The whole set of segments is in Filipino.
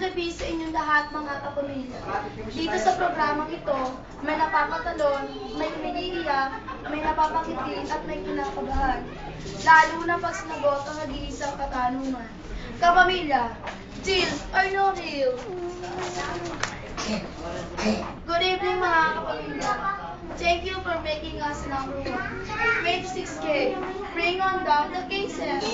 gabi sa inyong lahat mga kapamilya. Dito sa programang ito, may napapatalon, may umiiyak, may napapakitin at may kinakabahan. Lalo na pag sinagot ang nag-iisang katanungan. Kapamilya, deal or no deal? Good evening mga kapamilya. Thank you for making us number 1. 26K. Bring on down the cases.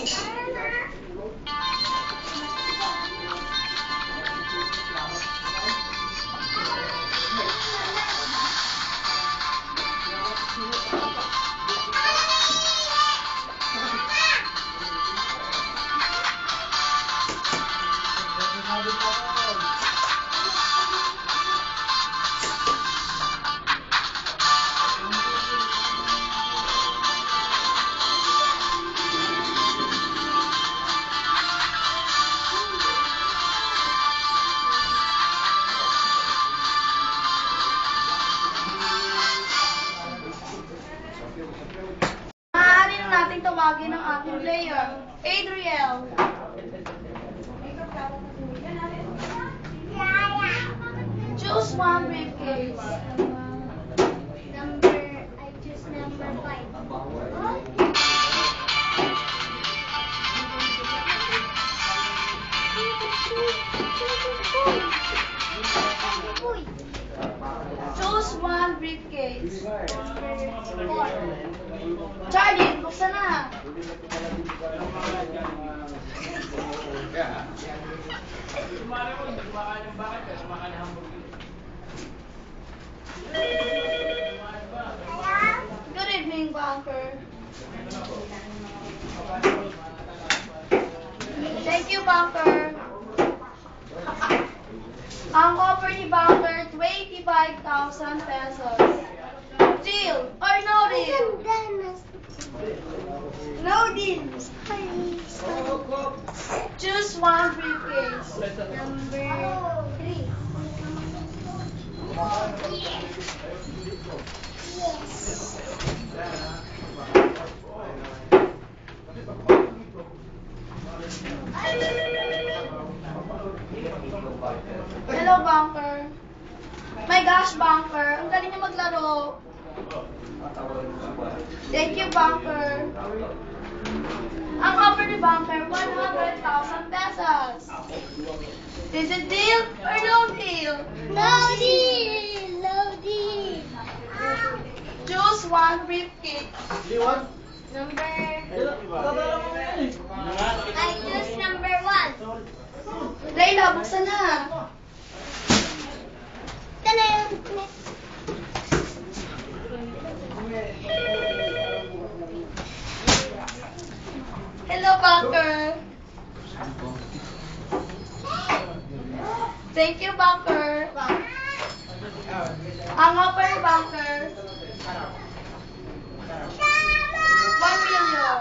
Maaari na nating tawagin ang ating player, Adriel. Choose one briefcase. I choose number 5. Choose one briefcase. Number 4. Charlie, buksan na. Good evening, Bunker. Thank you, Bunker. Ang offer ni Bunker, 25,000 pesos. Deal or no deal? No deal. Choose one briefcase. Number 3. Hello, Bunker. My gosh, Bunker. Ang galing niya maglaro. Thank you, Bunker. Ang offer ni Bunker, 100,000 pesos. Is it deal or no deal? No deal. No deal. Choose one briefcase. Number. I choose number 1. Layla, buksan na. Ito na yung Hello, Bunker. Thank you, Bunker. Ang offer ni Bunker, 1 million.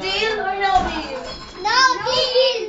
Deal or no deal? No deal.